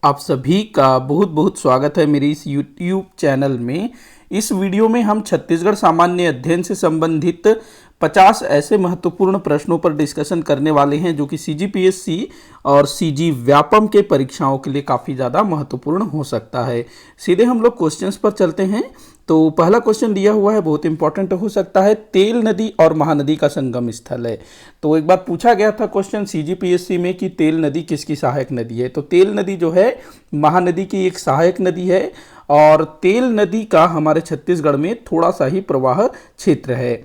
आप सभी का बहुत बहुत स्वागत है मेरे इस YouTube चैनल में। इस वीडियो में हम छत्तीसगढ़ सामान्य अध्ययन से संबंधित 50 ऐसे महत्वपूर्ण प्रश्नों पर डिस्कशन करने वाले हैं जो कि CGPSC और CG व्यापम के परीक्षाओं के लिए काफ़ी ज़्यादा महत्वपूर्ण हो सकता है। सीधे हम लोग क्वेश्चंस पर चलते हैं। तो पहला क्वेश्चन दिया हुआ है, बहुत इंपॉर्टेंट हो सकता है। तेल नदी और महानदी का संगम स्थल है। तो एक बार पूछा गया था क्वेश्चन CGPSC में कि तेल नदी किसकी सहायक नदी है। तो तेल नदी जो है महानदी की एक सहायक नदी है और तेल नदी का हमारे छत्तीसगढ़ में थोड़ा सा ही प्रवाह क्षेत्र है।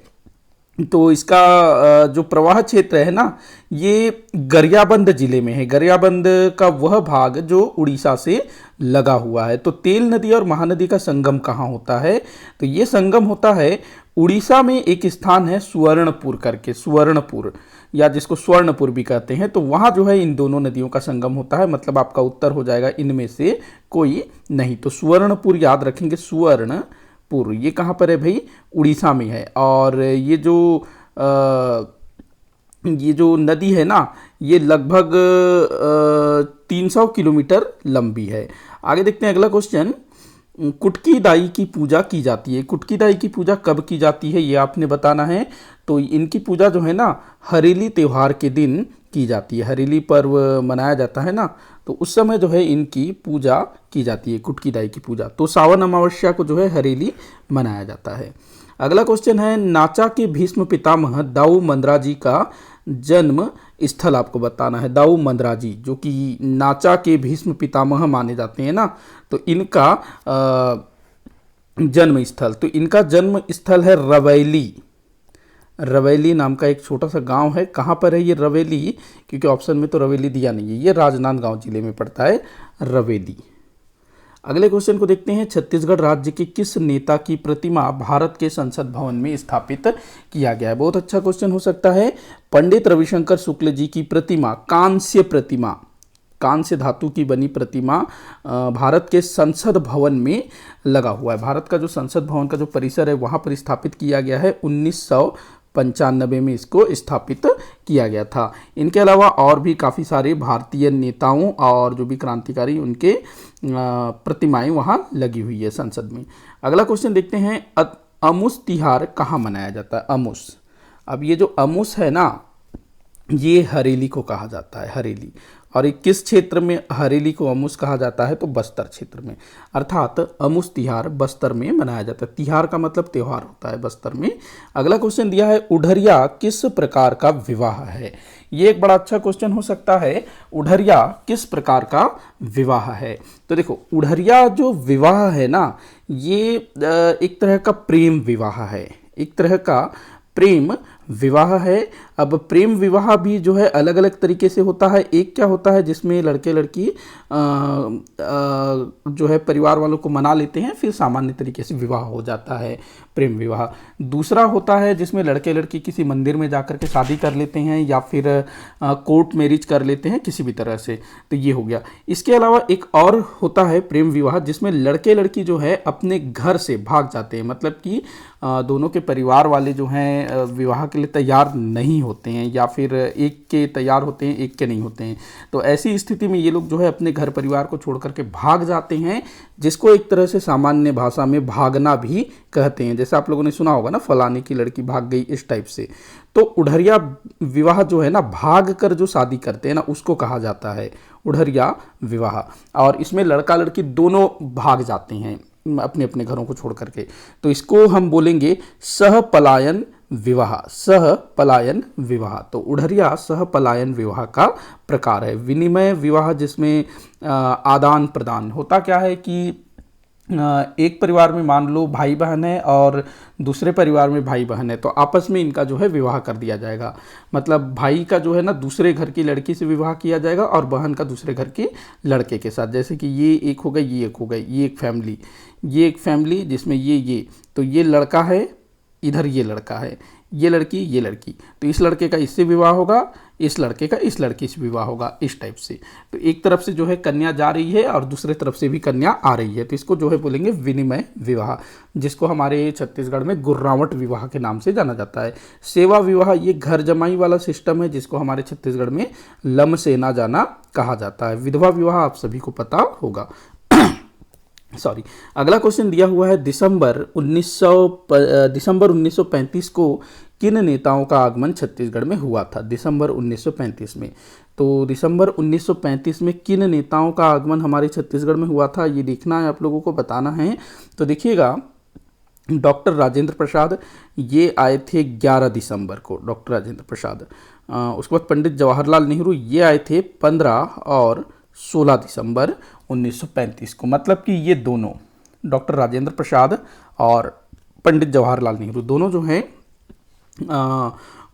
तो इसका जो प्रवाह क्षेत्र है ना, ये गरियाबंद जिले में है। गरियाबंद का वह भाग जो उड़ीसा से लगा हुआ है। तो तेल नदी और महानदी का संगम कहाँ होता है? तो ये संगम होता है उड़ीसा में। एक स्थान है सुवर्णपुर करके, सुवर्णपुर या जिसको स्वर्णपुर भी कहते हैं। तो वहाँ जो है इन दोनों नदियों का संगम होता है। मतलब आपका उत्तर हो जाएगा इनमें से कोई नहीं। तो सुवर्णपुर याद रखेंगे, सुवर्णपुर ये कहाँ पर है भाई? उड़ीसा में है। और ये जो नदी है ना, ये लगभग 300 किलोमीटर लंबी है। आगे देखते हैं अगला क्वेश्चन। कुटकी दाई की पूजा की जाती है। कुटकी दाई की पूजा कब की जाती है ये आपने बताना है। तो इनकी पूजा जो है ना हरेली त्योहार के दिन की जाती है। हरेली पर्व मनाया जाता है ना, तो उस समय जो है इनकी पूजा की जाती है, कुटकी दाई की पूजा। तो सावन अमावस्या को जो है हरेली मनाया जाता है। अगला क्वेश्चन है, नाचा के भीष्म पितामह दाऊ मंदराजी का जन्म स्थल आपको बताना है। दाऊ मंदराजी जो कि नाचा के भीष्म पितामह माने जाते हैं ना, तो इनका जन्म स्थल, तो इनका जन्म स्थल है रवैली। रवैली नाम का एक छोटा सा गांव है। कहाँ पर है ये रवैली? क्योंकि ऑप्शन में तो रवैली दिया नहीं है। ये राजनांदगांव जिले में पड़ता है रवैली। अगले क्वेश्चन को देखते हैं। छत्तीसगढ़ राज्य के किस नेता की प्रतिमा भारत के संसद भवन में स्थापित किया गया है? बहुत अच्छा क्वेश्चन हो सकता है। पंडित रविशंकर शुक्ल जी की प्रतिमा, कांस्य प्रतिमा, कांस्य धातु की बनी प्रतिमा भारत के संसद भवन में लगा हुआ है। भारत का जो संसद भवन का जो परिसर है वहाँ पर स्थापित किया गया है। 1995 में इसको स्थापित किया गया था। इनके अलावा और भी काफ़ी सारे भारतीय नेताओं और जो भी क्रांतिकारी उनके प्रतिमाएं वहाँ लगी हुई है संसद में। अगला क्वेश्चन देखते हैं। अमुस तिहार कहाँ मनाया जाता है? अमुस, अब ये जो अमुस है ना, ये हरेली को कहा जाता है, हरेली। और किस क्षेत्र में हरेली को अमुस कहा जाता है? तो बस्तर क्षेत्र में। अर्थात अमुस तिहार बस्तर में मनाया जाता है। तिहार का मतलब त्योहार होता है बस्तर में। अगला क्वेश्चन दिया है, उढ़रिया किस प्रकार का विवाह है? ये एक बड़ा अच्छा क्वेश्चन हो सकता है। उढ़रिया किस प्रकार का विवाह है? तो देखो, उढ़रिया जो विवाह है ना, ये एक तरह का प्रेम विवाह है, एक तरह का प्रेम विवाह है। अब प्रेम विवाह भी जो है अलग अलग तरीके से होता है। एक क्या होता है जिसमें लड़के लड़की जो है परिवार वालों को मना लेते हैं, फिर सामान्य तरीके से विवाह हो जाता है, प्रेम विवाह। दूसरा होता है जिसमें लड़के लड़की किसी मंदिर में जाकर के शादी कर लेते हैं या फिर कोर्ट मैरिज कर लेते हैं किसी भी तरह से। तो ये हो गया। इसके अलावा एक और होता है प्रेम विवाह जिसमें लड़के लड़की जो है अपने घर से भाग जाते हैं। मतलब कि दोनों के परिवार वाले जो हैं विवाह के लिए तैयार नहीं होते हैं, या फिर एक के तैयार होते हैं एक के नहीं होते हैं। तो ऐसी स्थिति में ये लोग जो है अपने घर परिवार को छोड़ करके भाग जाते हैं, जिसको एक तरह से सामान्य भाषा में भागना भी कहते हैं। जैसे आप लोगों ने सुना होगा ना, फलाने की लड़की भाग गई, इस टाइप से। तो उढ़रिया विवाह जो है ना, भाग कर जो शादी करते हैं ना, उसको कहा जाता है उढ़रिया विवाह। और इसमें लड़का लड़की दोनों भाग जाते हैं अपने अपने घरों को छोड़ करके। तो इसको हम बोलेंगे सहपलायन विवाह, सहपलायन विवाह। तो उढ़रिया सहपलायन विवाह का प्रकार है। विनिमय विवाह जिसमें आदान प्रदान होता क्या है कि एक परिवार में मान लो भाई बहन है और दूसरे परिवार में भाई बहन है, तो आपस में इनका जो है विवाह कर दिया जाएगा। मतलब भाई का जो है ना दूसरे घर की लड़की से विवाह किया जाएगा और बहन का दूसरे घर के लड़के के साथ। जैसे कि ये एक हो गई, ये एक हो गई, ये एक फैमिली, ये एक फैमिली जिसमें ये तो ये लड़का है, इधर ये लड़का है, ये लड़की, तो इस लड़के का इससे विवाह होगा, इस लड़के का इस लड़की से विवाह होगा, इस टाइप से। तो एक तरफ से जो है कन्या जा रही है और दूसरे तरफ से भी कन्या आ रही है, तो इसको जो है बोलेंगे विनिमय विवाह, जिसको हमारे छत्तीसगढ़ में गुर्रावट विवाह के नाम से जाना जाता है। सेवा विवाह ये घर जमाई वाला सिस्टम है, जिसको हमारे छत्तीसगढ़ में लम सेना जाना कहा जाता है। विधवा विवाह आप सभी को पता होगा। सॉरी, अगला क्वेश्चन दिया हुआ है दिसंबर 1935 को किन नेताओं का आगमन छत्तीसगढ़ में हुआ था? दिसंबर 1935 में, तो दिसंबर 1935 में किन नेताओं का आगमन हमारे छत्तीसगढ़ में हुआ था, ये देखना है आप लोगों को, बताना है। तो देखिएगा, डॉक्टर राजेंद्र प्रसाद ये आए थे 11 दिसंबर को, डॉक्टर राजेंद्र प्रसाद। उसके बाद पंडित जवाहरलाल नेहरू ये आए थे 15 और 16 दिसंबर 1935 को। मतलब कि ये दोनों, डॉक्टर राजेंद्र प्रसाद और पंडित जवाहरलाल नेहरू, दोनों जो हैं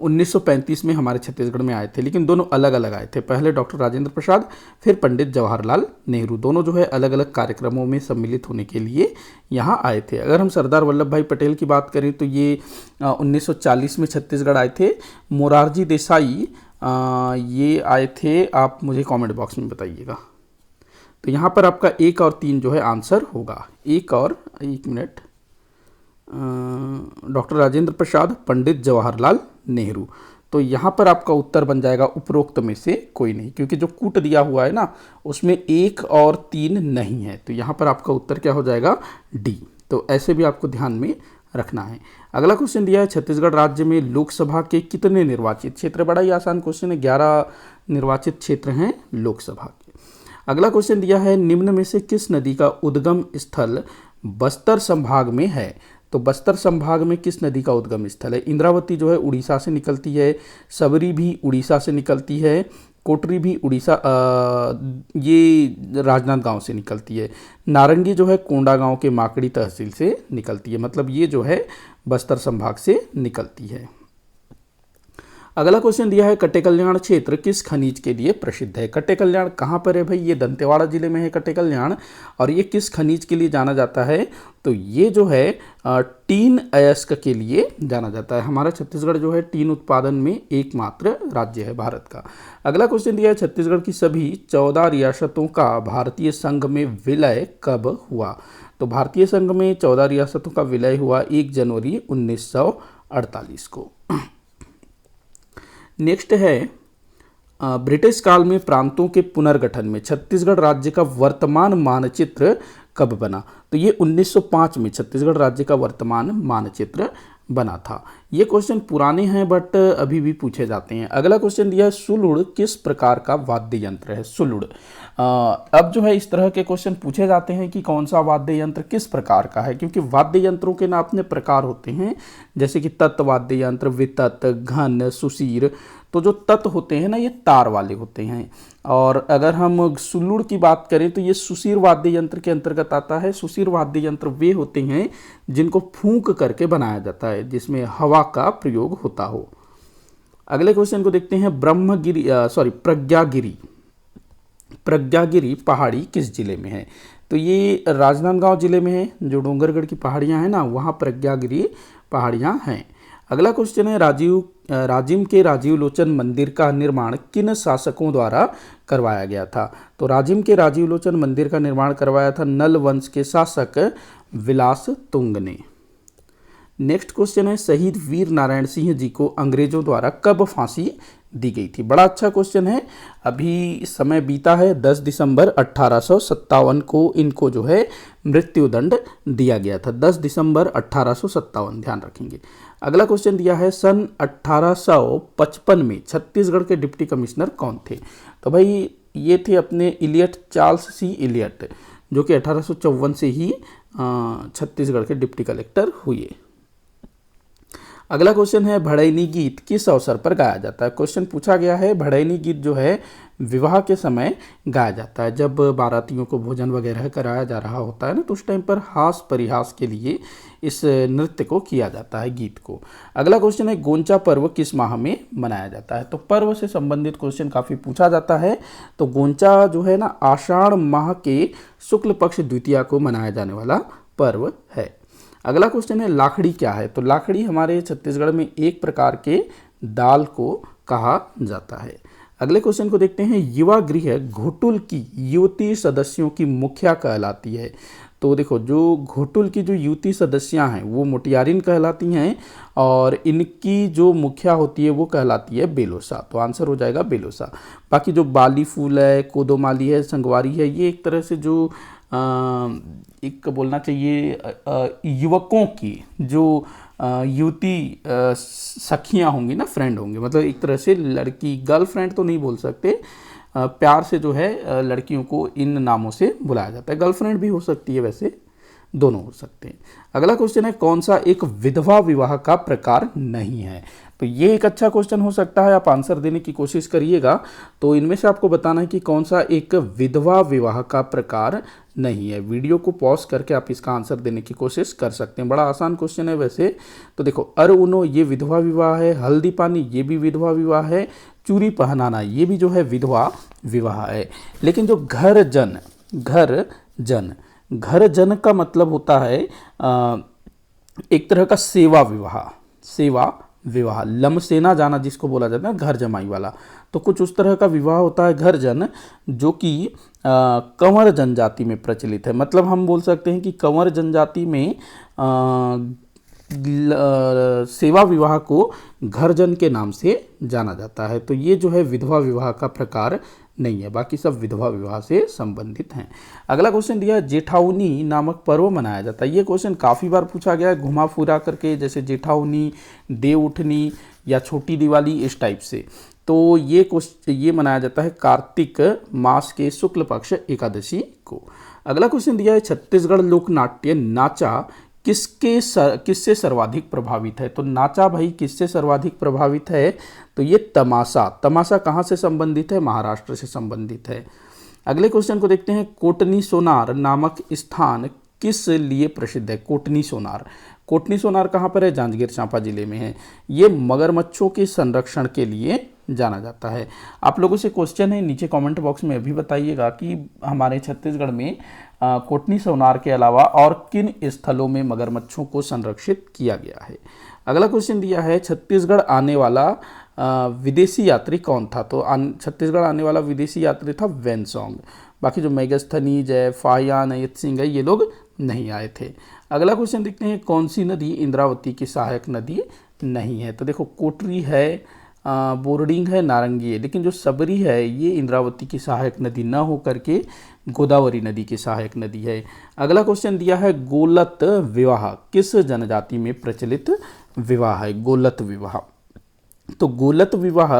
1935 में हमारे छत्तीसगढ़ में आए थे, लेकिन दोनों अलग अलग आए थे। पहले डॉक्टर राजेंद्र प्रसाद, फिर पंडित जवाहरलाल नेहरू, दोनों जो है अलग अलग कार्यक्रमों में सम्मिलित होने के लिए यहाँ आए थे। अगर हम सरदार वल्लभ भाई पटेल की बात करें तो ये 1940 में छत्तीसगढ़ आए थे। मोरारजी देसाई ये आए थे, आप मुझे कमेंट बॉक्स में बताइएगा। तो यहाँ पर आपका 1 और 3 जो है आंसर होगा। 1 और 1 मिनट, डॉक्टर राजेंद्र प्रसाद, पंडित जवाहरलाल नेहरू। तो यहाँ पर आपका उत्तर बन जाएगा उपरोक्त में से कोई नहीं, क्योंकि जो कूट दिया हुआ है ना उसमें 1 और 3 नहीं है, तो यहाँ पर आपका उत्तर क्या हो जाएगा? डी। तो ऐसे भी आपको ध्यान में रखना है। अगला क्वेश्चन दिया है छत्तीसगढ़ राज्य में लोकसभा के कितने निर्वाचित क्षेत्र? बड़ा ही आसान क्वेश्चन है, 11 निर्वाचित क्षेत्र हैं लोकसभा के। अगला क्वेश्चन दिया है निम्न में से किस नदी का उद्गम स्थल बस्तर संभाग में है? तो बस्तर संभाग में किस नदी का उद्गम स्थल है? इंद्रावती जो है उड़ीसा से निकलती है, सबरी भी उड़ीसा से निकलती है, कोटरी भी उड़ीसा ये राजनांदगांव से निकलती है, नारंगी जो है कोंडागांव के माकड़ी तहसील से निकलती है। मतलब ये जो है बस्तर संभाग से निकलती है। अगला क्वेश्चन दिया है कटेकल्याण क्षेत्र किस खनिज के लिए प्रसिद्ध है? कटेकल्याण कहाँ पर है भाई? ये दंतेवाड़ा जिले में है कटेकल्याण, और ये किस खनिज के लिए जाना जाता है? तो ये जो है टीन अयस्क के लिए जाना जाता है। हमारा छत्तीसगढ़ जो है टीन उत्पादन में एकमात्र राज्य है भारत का। अगला क्वेश्चन दिया है छत्तीसगढ़ की सभी 14 रियासतों का भारतीय संघ में विलय कब हुआ? तो भारतीय संघ में 14 रियासतों का विलय हुआ 1 जनवरी 1948 को। नेक्स्ट है ब्रिटिश काल में प्रांतों के पुनर्गठन में छत्तीसगढ़ राज्य का वर्तमान मानचित्र कब बना? तो ये 1905 में छत्तीसगढ़ राज्य का वर्तमान मानचित्र बना था। ये क्वेश्चन पुराने हैं बट अभी भी पूछे जाते हैं। अगला क्वेश्चन दिया है सुलुड़ किस प्रकार का वाद्य यंत्र है? सुलुड़ अब जो है इस तरह के क्वेश्चन पूछे जाते हैं कि कौन सा वाद्य यंत्र किस प्रकार का है, क्योंकि वाद्य यंत्रों के ना अपने प्रकार होते हैं, जैसे कि तत् वाद्य यंत्र, वितत, घन, सुशीर। तो जो तत् होते हैं ना ये तार वाले होते हैं, और अगर हम सुलुड़ की बात करें तो ये सुशीर वाद्य यंत्र के अंतर्गत आता है। सुशीर वाद्य यंत्र वे होते हैं जिनको फूंक करके बनाया जाता है, जिसमें हवा का प्रयोग होता हो। अगले क्वेश्चन को देखते हैं प्रज्ञागिरी पहाड़ी किस जिले में है? तो ये राजनांदगांव जिले में है। जो डोंगरगढ़ की पहाड़ियां हैं ना वहाँ प्रज्ञागिरी पहाड़ियां हैं। अगला क्वेश्चन है राजिम के राजीव लोचन मंदिर का निर्माण किन शासकों द्वारा करवाया गया था? तो राजिम के राजीव लोचन मंदिर का निर्माण करवाया था नल वंश के शासक विलास तुंग ने। नेक्स्ट क्वेश्चन है शहीद वीर नारायण सिंह जी को अंग्रेजों द्वारा कब फांसी दी गई थी? बड़ा अच्छा क्वेश्चन है। अभी समय बीता है, 10 दिसंबर 1857 को इनको जो है मृत्युदंड दिया गया था। 10 दिसंबर 1857, ध्यान रखेंगे। अगला क्वेश्चन दिया है सन 1855 में छत्तीसगढ़ के डिप्टी कमिश्नर कौन थे? तो भाई ये थे अपने इलियट, चार्ल्स सी इलियट, जो कि 1854 से ही छत्तीसगढ़ के डिप्टी कलेक्टर हुए। अगला क्वेश्चन है भड़ैनी गीत किस अवसर पर गाया जाता है? क्वेश्चन पूछा गया है भड़ैनी गीत जो है विवाह के समय गाया जाता है। जब बारातियों को भोजन वगैरह कराया जा रहा होता है ना, तो उस टाइम पर हास परिहास के लिए इस नृत्य को किया जाता है, गीत को। अगला क्वेश्चन है गोंचा पर्व किस माह में मनाया जाता है? तो पर्व से संबंधित क्वेश्चन काफ़ी पूछा जाता है। तो गोंचा जो है ना आषाढ़ माह के शुक्ल पक्ष द्वितीया को मनाया जाने वाला पर्व है। अगला क्वेश्चन है लाखड़ी क्या है? तो लाखड़ी हमारे छत्तीसगढ़ में एक प्रकार के दाल को कहा जाता है। अगले क्वेश्चन को देखते हैं, युवा गृह घोटुल की युवती सदस्यों की मुखिया कहलाती है। तो देखो, जो घोटुल की जो युवती सदस्यां हैं वो मोटियारिन कहलाती हैं और इनकी जो मुखिया होती है वो कहलाती है बेलोसा। तो आंसर हो जाएगा बेलोसा। बाकी जो बाली फूल है, कोदोमाली है, संगवारी है, ये एक तरह से जो एक बोलना चाहिए युवकों की जो युवती सखियां होंगी ना, फ्रेंड होंगे, मतलब एक तरह से लड़की, गर्लफ्रेंड तो नहीं बोल सकते, प्यार से जो है लड़कियों को इन नामों से बुलाया जाता है। गर्लफ्रेंड भी हो सकती है, वैसे दोनों हो सकते हैं। अगला क्वेश्चन है, कौन सा एक विधवा विवाह का प्रकार नहीं है? तो ये एक अच्छा क्वेश्चन हो सकता है, आप आंसर देने की कोशिश करिएगा। तो इनमें से आपको बताना है कि कौन सा एक विधवा विवाह का प्रकार नहीं है। वीडियो को पॉज करके आप इसका आंसर देने की कोशिश कर सकते हैं। बड़ा आसान क्वेश्चन है वैसे। तो देखो, अर उनो ये विधवा विवाह है, हल्दी पानी ये भी विधवा विवाह है, चूड़ी पहनाना ये भी जो है विधवा विवाह है। लेकिन जो घर जन का मतलब होता है एक तरह का सेवा विवाह, लमसेना जाना जिसको बोला जाता है, घर जमाई वाला। तो कुछ उस तरह का विवाह होता है घर जन, जो कि कंवर जनजाति में प्रचलित है। मतलब हम बोल सकते हैं कि कंवर जनजाति में सेवा विवाह को घर जन के नाम से जाना जाता है। तो ये जो है विधवा विवाह का प्रकार नहीं है, बाकी सब विधवा विवाह से संबंधित हैं। अगला क्वेश्चन दिया है, जेठाउनी नामक पर्व मनाया जाता है। ये क्वेश्चन काफ़ी बार पूछा गया है घुमा फुरा करके, जैसे जेठाउनी, देव उठनी या छोटी दिवाली, इस टाइप से। तो ये मनाया जाता है कार्तिक मास के शुक्ल पक्ष एकादशी को। अगला क्वेश्चन दिया है, छत्तीसगढ़ लोकनाट्य नाचा किससे सर्वाधिक प्रभावित है? तो नाचा भाई किससे सर्वाधिक प्रभावित है? तो ये तमाशा कहाँ से संबंधित है? महाराष्ट्र से संबंधित है। अगले क्वेश्चन को देखते हैं, कोटनी सोनार नामक स्थान किस लिए प्रसिद्ध है? कोटनी सोनार कहाँ पर है? जांजगीर चांपा जिले में है। ये मगरमच्छों के संरक्षण के लिए जाना जाता है। आप लोगों से क्वेश्चन है, नीचे कमेंट बॉक्स में भी बताइएगा कि हमारे छत्तीसगढ़ में कोटनी सोनार के अलावा और किन स्थलों में मगरमच्छों को संरक्षित किया गया है। अगला क्वेश्चन दिया है, छत्तीसगढ़ आने वाला विदेशी यात्री कौन था? तो छत्तीसगढ़ आने वाला विदेशी यात्री था वेनसोंग। बाकी जो मेगस्थनीज है, फाहियान है, सिंह है, ये लोग नहीं आए थे। अगला क्वेश्चन देखते हैं, कौन सी नदी इंद्रावती की सहायक नदी नहीं है? तो देखो, कोटरी है, बोर्डिंग है, नारंगी है, लेकिन जो सबरी है ये इंद्रावती की सहायक नदी न होकर के गोदावरी नदी की सहायक नदी है। अगला क्वेश्चन दिया है, गोलत विवाह किस जनजाति में प्रचलित विवाह है? गोलत विवाह, तो गोलत विवाह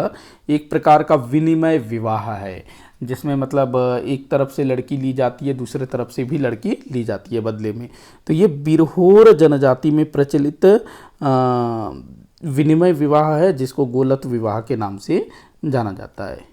एक प्रकार का विनिमय विवाह है, जिसमें मतलब एक तरफ से लड़की ली जाती है, दूसरे तरफ से भी लड़की ली जाती है बदले में। तो ये बिरहोर जनजाति में प्रचलित विनिमय विवाह है, जिसको गोलत विवाह के नाम से जाना जाता है।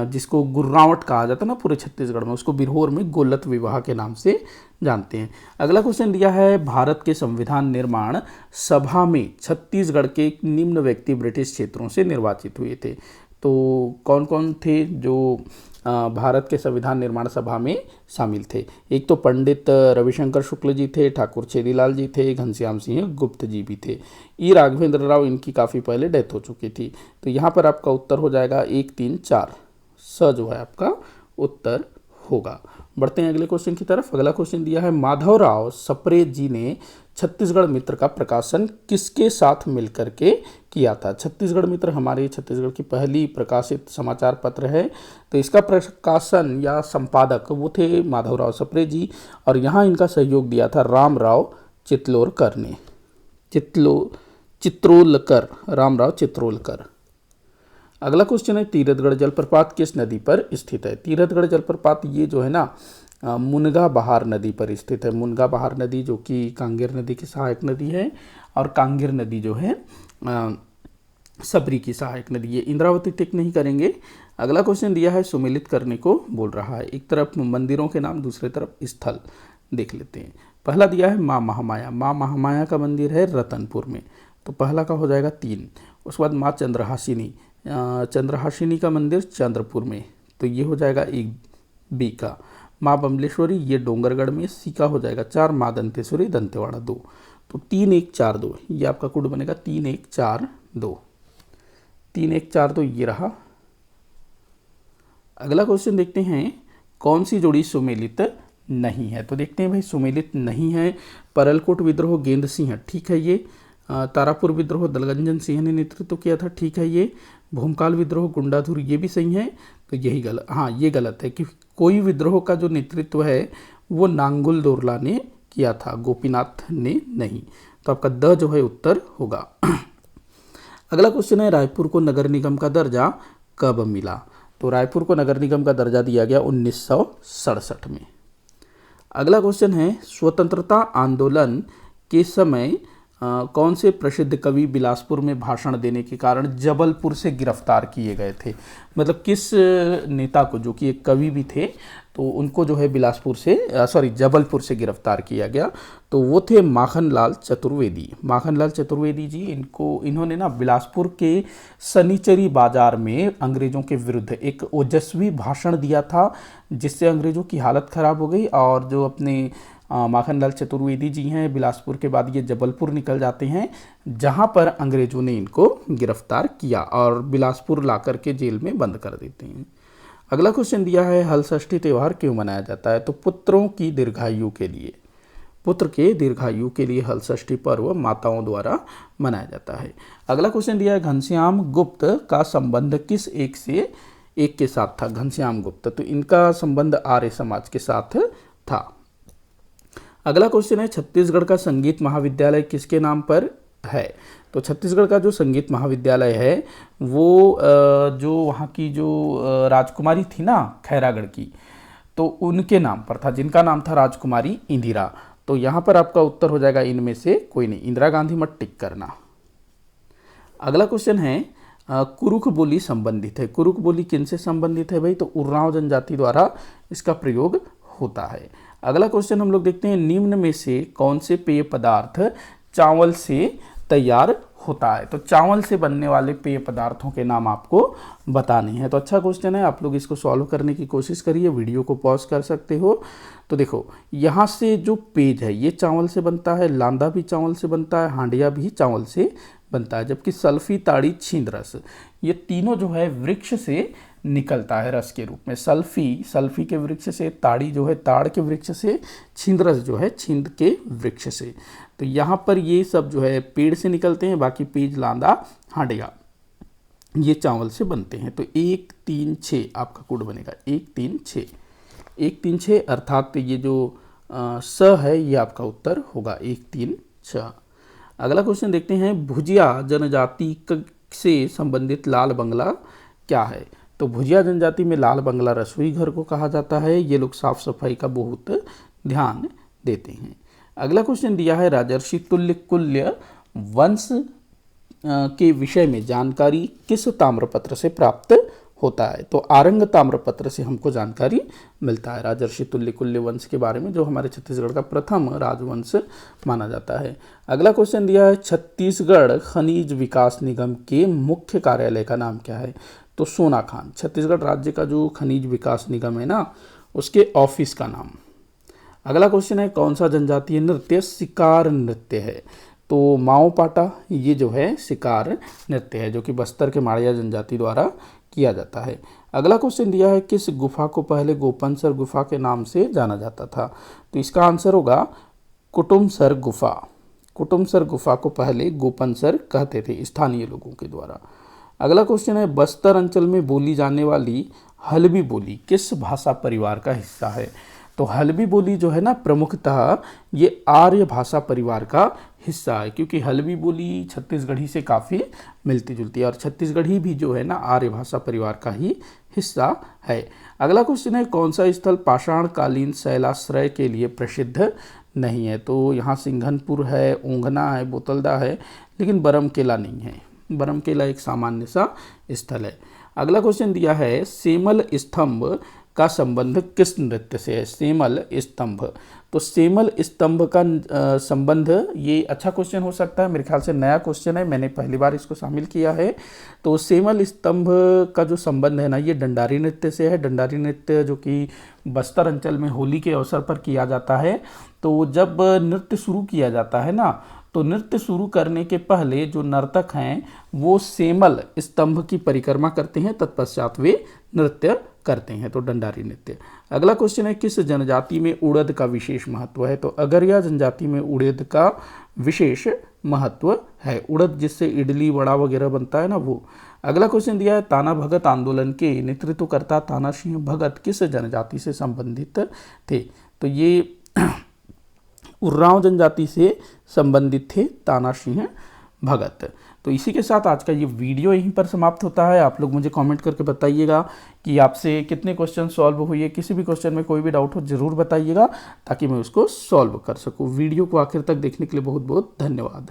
जिसको गुर्रावट कहा जाता है ना पूरे छत्तीसगढ़ में, उसको बिरहोर में गोलत विवाह के नाम से जानते हैं। अगला क्वेश्चन दिया है, भारत के संविधान निर्माण सभा में छत्तीसगढ़ के निम्न व्यक्ति ब्रिटिश क्षेत्रों से निर्वाचित हुए थे। तो कौन कौन थे जो भारत के संविधान निर्माण सभा में शामिल थे? एक तो पंडित रविशंकर शुक्ल जी थे, ठाकुर चेरीलाल जी थे, घनश्याम सिंह गुप्त जी भी थे। ई राघवेंद्र राव, इनकी काफ़ी पहले डेथ हो चुकी थी। तो यहाँ पर आपका उत्तर हो जाएगा 1, 3, 4, स जो है आपका उत्तर होगा। बढ़ते हैं अगले क्वेश्चन की तरफ। अगला क्वेश्चन दिया है, माधवराव सप्रे जी ने छत्तीसगढ़ मित्र का प्रकाशन किसके साथ मिलकर के किया था? छत्तीसगढ़ मित्र हमारे छत्तीसगढ़ की पहली प्रकाशित समाचार पत्र है। तो इसका प्रकाशन या संपादक वो थे माधवराव सप्रे जी, और यहाँ इनका सहयोग दिया था रामराव चित्रोलकर ने। रामराव चित्रोलकर। अगला क्वेश्चन है, तीरथगढ़ जलप्रपात किस नदी पर स्थित है? तीरथगढ़ जलप्रपात ये जो है ना मुनगा बहार नदी पर स्थित है। मुनगा बहार नदी जो कि कांगेर नदी की सहायक नदी है, और कांगेर नदी जो है सबरी की सहायक नदी है। इंद्रावती टिक नहीं करेंगे। अगला क्वेश्चन दिया है, सुमेलित करने को बोल रहा है। एक तरफ मंदिरों के नाम, दूसरे तरफ स्थल देख लेते हैं। पहला दिया है माँ महामाया। माँ महामाया का मंदिर है रतनपुर में, तो पहला का हो जाएगा 3। उसके बाद माँ चंद्रहासिनी का मंदिर चंद्रपुर में, तो ये हो जाएगा 1 बी का। माँ बमलेश्वरी ये डोंगरगढ़ में, सी का हो जाएगा 4, माँ दंतेश्वरी दंतेवाड़ा 2। तो 3 1 4 2 ये आपका कोड बनेगा 3 1 4 2, 3 1 4 2 ये रहा। अगला क्वेश्चन देखते हैं, कौन सी जोड़ी सुमेलित नहीं है? तो देखते हैं भाई, सुमेलित नहीं है। परलकोट विद्रोह गेंद सिंह, ठीक है ये। तारापुर विद्रोह दलगंजन सिंह ने नेतृत्व किया था, ठीक है ये। भूमकाल विद्रोह गुंडाधुर, ये भी सही है। तो यही गलत, हाँ ये गलत है कि कोई विद्रोह का जो नेतृत्व है वो नांगुल दोरला ने किया था, गोपीनाथ ने नहीं। तो आपका द जो है उत्तर होगा। अगला क्वेश्चन है, रायपुर को नगर निगम का दर्जा कब मिला? तो रायपुर को नगर निगम का दर्जा दिया गया 1967 में। अगला क्वेश्चन है, स्वतंत्रता आंदोलन के समय कौन से प्रसिद्ध कवि बिलासपुर में भाषण देने के कारण जबलपुर से गिरफ्तार किए गए थे? मतलब किस नेता को, जो कि एक कवि भी थे, तो उनको जो है बिलासपुर से जबलपुर से गिरफ्तार किया गया। तो वो थे माखनलाल चतुर्वेदी। माखनलाल चतुर्वेदी जी, इन्होंने ना बिलासपुर के सनीचरी बाजार में अंग्रेज़ों के विरुद्ध एक ओजस्वी भाषण दिया था, जिससे अंग्रेज़ों की हालत ख़राब हो गई। और जो अपने माखनलाल चतुर्वेदी जी हैं, बिलासपुर के बाद ये जबलपुर निकल जाते हैं, जहाँ पर अंग्रेज़ों ने इनको गिरफ्तार किया और बिलासपुर ला कर के जेल में बंद कर देते हैं। अगला क्वेश्चन दिया है, हलषष्ठी त्यौहार क्यों मनाया जाता है? तो पुत्रों की दीर्घायु के लिए, पुत्र के दीर्घायु के लिए हलषष्ठी पर्व माताओं द्वारा मनाया जाता है। अगला क्वेश्चन दिया है, घनश्याम गुप्त का संबंध किस एक के साथ था? घनश्याम गुप्त, तो इनका संबंध आर्य समाज के साथ था। अगला क्वेश्चन है, छत्तीसगढ़ का संगीत महाविद्यालय किसके नाम पर है? तो छत्तीसगढ़ का जो संगीत महाविद्यालय है वो जो वहाँ की जो राजकुमारी थी ना खैरागढ़ की, तो उनके नाम पर था, जिनका नाम था राजकुमारी इंदिरा। तो यहाँ पर आपका उत्तर हो जाएगा इनमें से कोई नहीं, इंदिरा गांधी मत टिक करना। अगला क्वेश्चन है, कुरुख बोली संबंधित है। कुरुख बोली किनसे संबंधित है भाई? तो उरांव जनजाति द्वारा इसका प्रयोग होता है। अगला क्वेश्चन हम लोग देखते हैं, निम्न में से कौन से पेय पदार्थ चावल से तैयार होता है? तो चावल से बनने वाले पेय पदार्थों के नाम आपको बताने हैं। तो अच्छा क्वेश्चन है, आप लोग इसको सॉल्व करने की कोशिश करिए, वीडियो को पॉज कर सकते हो। तो देखो, यहाँ से जो पेज है ये चावल से बनता है, लांदा भी चावल से बनता है, हांडिया भी चावल से बनता है, जबकि सल्फी, ताड़ी, छींद रस ये तीनों जो है वृक्ष से निकलता है रस के रूप में। सल्फी के वृक्ष से, ताड़ी जो है ताड़ के वृक्ष से, छींद रस जो है छींद के वृक्ष से। तो यहाँ पर ये सब जो है पेड़ से निकलते हैं, बाकी पेज, लांदा, हांडिया ये चावल से बनते हैं। तो 1 3 6 आपका कोड बनेगा 1 3 6, 1 3 6 अर्थात ये जो स है ये आपका उत्तर होगा 1 3 6। अगला क्वेश्चन देखते हैं, भुजिया जनजाति से संबंधित लाल बंगला क्या है? तो भुजिया जनजाति में लाल बंगला रसोई घर को कहा जाता है। ये लोग साफ सफाई का बहुत ध्यान देते हैं। अगला क्वेश्चन दिया है, राजर्षि तुल्यकुल्य वंश के विषय में जानकारी किस ताम्रपत्र से प्राप्त होता है? तो आरंग ताम्रपत्र से हमको जानकारी मिलता है राजर्षि तुल्यकुल्य वंश के बारे में, जो हमारे छत्तीसगढ़ का प्रथम राजवंश माना जाता है। अगला क्वेश्चन दिया है, छत्तीसगढ़ खनिज विकास निगम के मुख्य कार्यालय का नाम क्या है? तो सोनाखान। छत्तीसगढ़ राज्य का जो खनिज विकास निगम है ना, उसके ऑफिस का नाम। अगला क्वेश्चन है, कौन सा जनजातीय नृत्य शिकार नृत्य है? तो माओ पाटा ये जो है शिकार नृत्य है, जो कि बस्तर के माड़िया जनजाति द्वारा किया जाता है। अगला क्वेश्चन दिया है, किस गुफा को पहले गोपनसर गुफा के नाम से जाना जाता था? तो इसका आंसर होगा कुटुमसर गुफा। कुटुमसर गुफा को पहले गोपनसर कहते थे स्थानीय लोगों के द्वारा। अगला क्वेश्चन है, बस्तर अंचल में बोली जाने वाली हल्बी बोली किस भाषा परिवार का हिस्सा है? तो हल्बी बोली जो है ना, प्रमुखतः ये आर्य भाषा परिवार का हिस्सा है, क्योंकि हल्बी बोली छत्तीसगढ़ी से काफ़ी मिलती जुलती है, और छत्तीसगढ़ी भी जो है ना आर्य भाषा परिवार का ही हिस्सा है। अगला क्वेश्चन है, कौन सा स्थल पाषाणकालीन शैलाश्रय के लिए प्रसिद्ध नहीं है? तो यहाँ सिंघनपुर है, ऊंघना है, बोतलदा है, लेकिन बरमकेला नहीं है। बरमकेला एक सामान्य सा स्थल है। अगला क्वेश्चन दिया है, सेमल स्तंभ का संबंध किस नृत्य से है? सेमल स्तंभ। तो सेमल स्तंभ का संबंध, ये अच्छा क्वेश्चन हो सकता है, मेरे ख्याल से नया क्वेश्चन है, मैंने पहली बार इसको शामिल किया है। तो सेमल स्तंभ का जो संबंध है ना, ये डंडारी नृत्य से है। डंडारी नृत्य जो कि बस्तर अंचल में होली के अवसर पर किया जाता है। तो जब नृत्य शुरू किया जाता है ना, तो नृत्य शुरू करने के पहले जो नर्तक हैं वो सेमल स्तंभ की परिक्रमा करते हैं, तत्पश्चात वे नृत्य करते हैं। तो डंडारी नृत्य। अगला क्वेश्चन है, किस जनजाति में उड़द का विशेष महत्व है? तो अगरिया जनजाति में उड़द का विशेष महत्व है। उड़द जिससे इडली वड़ा वगैरह बनता है ना, वो। अगला क्वेश्चन दिया है, ताना भगत आंदोलन के नेतृत्वकर्ता ताना सिंह भगत किस जनजाति से संबंधित थे? तो ये उर्रांव जनजाति से संबंधित थे ताना सिंह भगत। तो इसी के साथ आज का ये वीडियो यहीं पर समाप्त होता है। आप लोग मुझे कमेंट करके बताइएगा कि आपसे कितने क्वेश्चन सॉल्व हुए। किसी भी क्वेश्चन में कोई भी डाउट हो ज़रूर बताइएगा, ताकि मैं उसको सॉल्व कर सकूँ। वीडियो को आखिर तक देखने के लिए बहुत बहुत धन्यवाद।